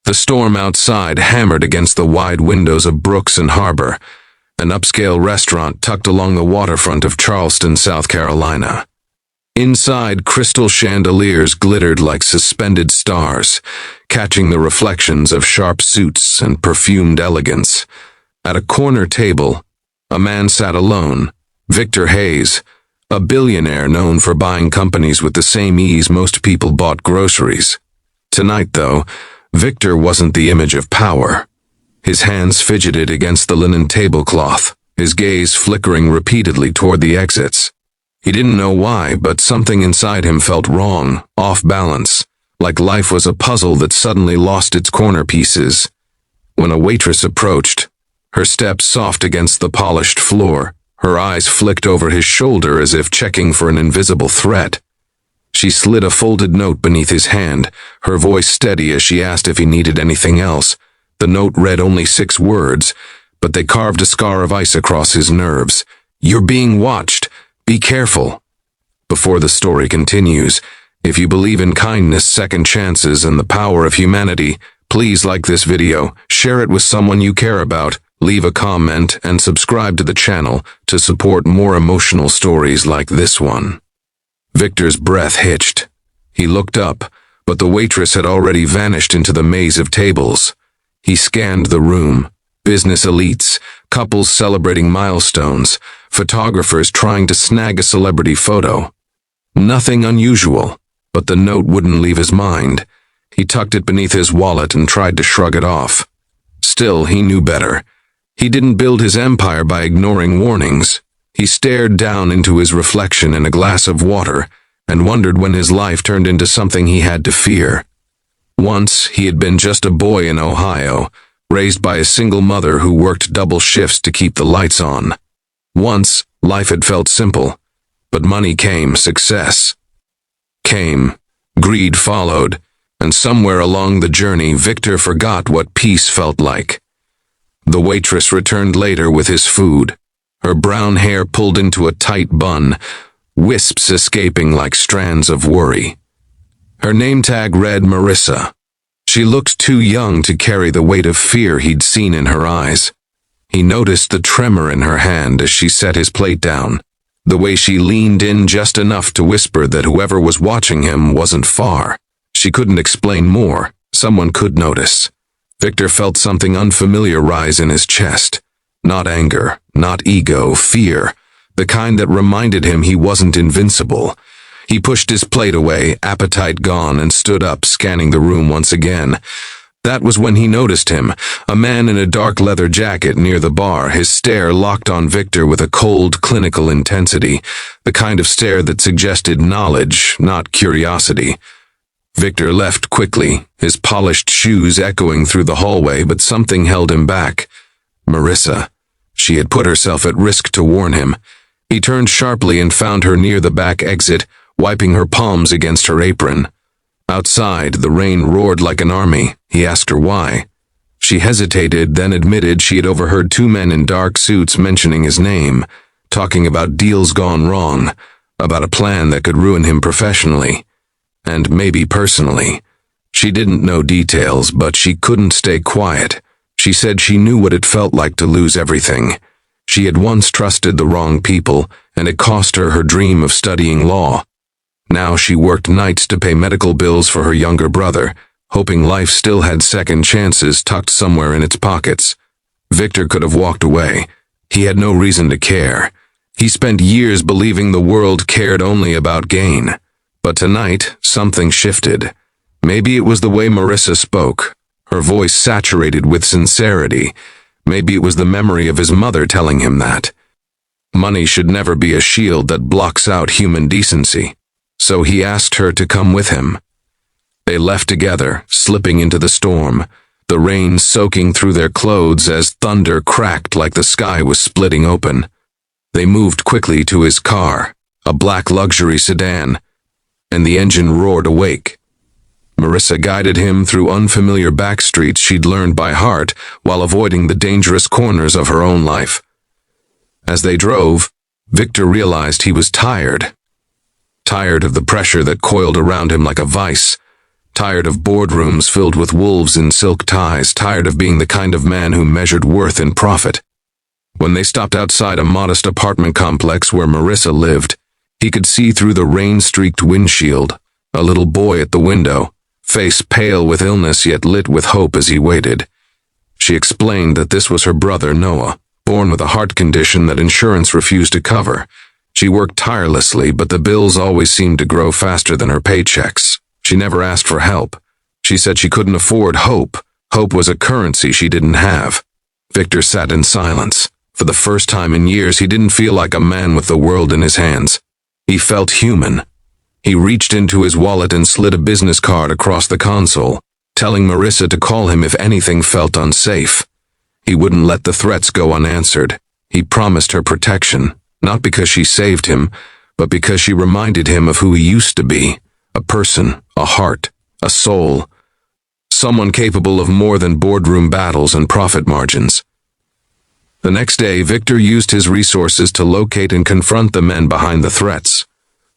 The storm outside hammered against the wide windows of Brooks and Harbor, an upscale restaurant tucked along the waterfront of Charleston, South Carolina. Inside, crystal chandeliers glittered like suspended stars, catching the reflections of sharp suits and perfumed elegance. At a corner table, a man sat alone, Victor Hayes, a billionaire known for buying companies with the same ease most people bought groceries. Tonight, though, Victor wasn't the image of power. His hands fidgeted against the linen tablecloth, his gaze flickering repeatedly toward the exits. He didn't know why, but something inside him felt wrong, off balance, like life was a puzzle that suddenly lost its corner pieces. When a waitress approached, her steps soft against the polished floor, her eyes flicked over his shoulder as if checking for an invisible threat. She slid a folded note beneath his hand, her voice steady as she asked if he needed anything else. The note read only 6 words, but they carved a scar of ice across his nerves. "You're being watched. Be careful." Before the story continues, if you believe in kindness, second chances, and the power of humanity, please like this video, share it with someone you care about, leave a comment, and subscribe to the channel to support more emotional stories like this one. Victor's breath hitched. He looked up, but the waitress had already vanished into the maze of tables. He scanned the room. Business elites, couples celebrating milestones, photographers trying to snag a celebrity photo. Nothing unusual, but the note wouldn't leave his mind. He tucked it beneath his wallet and tried to shrug it off. Still, he knew better. He didn't build his empire by ignoring warnings. He stared down into his reflection in a glass of water and wondered when his life turned into something he had to fear. Once, he had been just a boy in Ohio, raised by a single mother who worked double shifts to keep the lights on. Once, life had felt simple, but money came, success came, greed followed, and somewhere along the journey, Victor forgot what peace felt like. The waitress returned later with his food, her brown hair pulled into a tight bun, wisps escaping like strands of worry. Her name tag read Marissa. She looked too young to carry the weight of fear he'd seen in her eyes. He noticed the tremor in her hand as she set his plate down, the way she leaned in just enough to whisper that whoever was watching him wasn't far. She couldn't explain more. Someone could notice. Victor felt something unfamiliar rise in his chest. Not anger, not ego, fear, the kind that reminded him he wasn't invincible. He pushed his plate away, appetite gone, and stood up, scanning the room once again. That was when he noticed him, a man in a dark leather jacket near the bar, his stare locked on Victor with a cold, clinical intensity, the kind of stare that suggested knowledge, not curiosity. Victor left quickly, his polished shoes echoing through the hallway, but something held him back. Marissa. She had put herself at risk to warn him. He turned sharply and found her near the back exit, wiping her palms against her apron. Outside, the rain roared like an army. He asked her why. She hesitated, then admitted she had overheard 2 men in dark suits mentioning his name, talking about deals gone wrong, about a plan that could ruin him professionally, and maybe personally. She didn't know details, but she couldn't stay quiet. She said she knew what it felt like to lose everything. She had once trusted the wrong people, and it cost her her dream of studying law. Now she worked nights to pay medical bills for her younger brother, hoping life still had second chances tucked somewhere in its pockets. Victor could have walked away. He had no reason to care. He spent years believing the world cared only about gain. But tonight, something shifted. Maybe it was the way Marissa spoke, her voice saturated with sincerity. Maybe it was the memory of his mother telling him that. Money should never be a shield that blocks out human decency. So he asked her to come with him. They left together, slipping into the storm, the rain soaking through their clothes as thunder cracked like the sky was splitting open. They moved quickly to his car, a black luxury sedan, and the engine roared awake. Marissa guided him through unfamiliar back streets she'd learned by heart while avoiding the dangerous corners of her own life. As they drove, Victor realized he was tired. Tired of the pressure that coiled around him like a vice. tired of boardrooms filled with wolves in silk ties, tired of being the kind of man who measured worth in profit. When they stopped outside a modest apartment complex where Marissa lived, he could see through the rain-streaked windshield, a little boy at the window, face pale with illness yet lit with hope as he waited. She explained that this was her brother Noah, born with a heart condition that insurance refused to cover. She worked tirelessly, but the bills always seemed to grow faster than her paychecks. She never asked for help. She said she couldn't afford hope. Hope was a currency she didn't have. Victor sat in silence. For the first time in years, he didn't feel like a man with the world in his hands. He felt human. He reached into his wallet and slid a business card across the console, telling Marissa to call him if anything felt unsafe. He wouldn't let the threats go unanswered. He promised her protection, not because she saved him, but because she reminded him of who he used to be. A person, a heart, a soul. Someone capable of more than boardroom battles and profit margins. The next day, Victor used his resources to locate and confront the men behind the threats.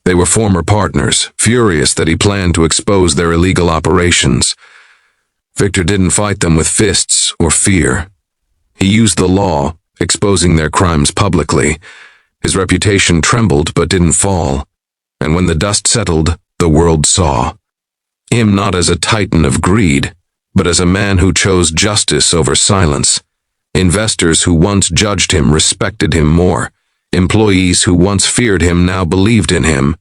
They were former partners, furious that he planned to expose their illegal operations. Victor didn't fight them with fists or fear. He used the law, exposing their crimes publicly. His reputation trembled but didn't fall. And when the dust settled, the world saw him not as a titan of greed, but as a man who chose justice over silence. Investors who once judged him respected him more. Employees who once feared him now believed in him.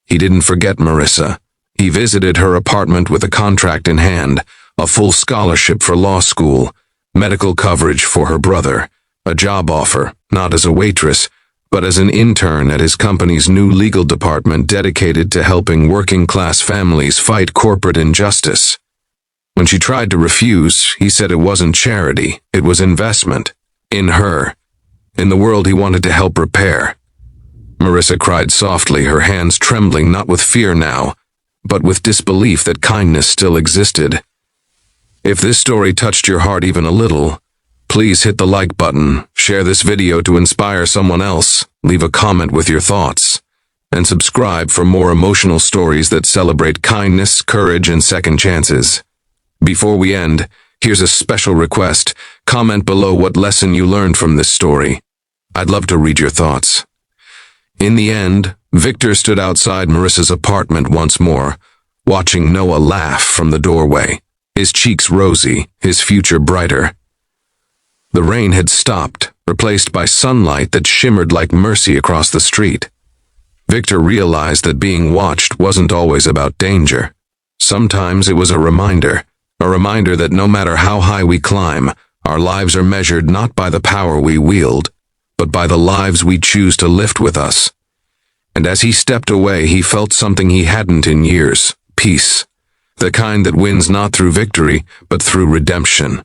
He didn't forget Marissa. He visited her apartment with a contract in hand, a full scholarship for law school, medical coverage for her brother, a job offer, not as a waitress, but as an intern at his company's new legal department dedicated to helping working-class families fight corporate injustice. When she tried to refuse, he said it wasn't charity, it was investment. In her. In the world he wanted to help repair. Marissa cried softly, her hands trembling not with fear now, but with disbelief that kindness still existed. If this story touched your heart even a little, please hit the like button, share this video to inspire someone else, leave a comment with your thoughts, and subscribe for more emotional stories that celebrate kindness, courage, and second chances. Before we end, here's a special request. Comment below what lesson you learned from this story. I'd love to read your thoughts. In the end, Victor stood outside Marissa's apartment once more, watching Noah laugh from the doorway, his cheeks rosy, his future brighter. The rain had stopped, replaced by sunlight that shimmered like mercy across the street. Victor realized that being watched wasn't always about danger. Sometimes it was a reminder that no matter how high we climb, our lives are measured not by the power we wield, but by the lives we choose to lift with us. And as he stepped away, he felt something he hadn't in years: peace. The kind that wins not through victory, but through redemption.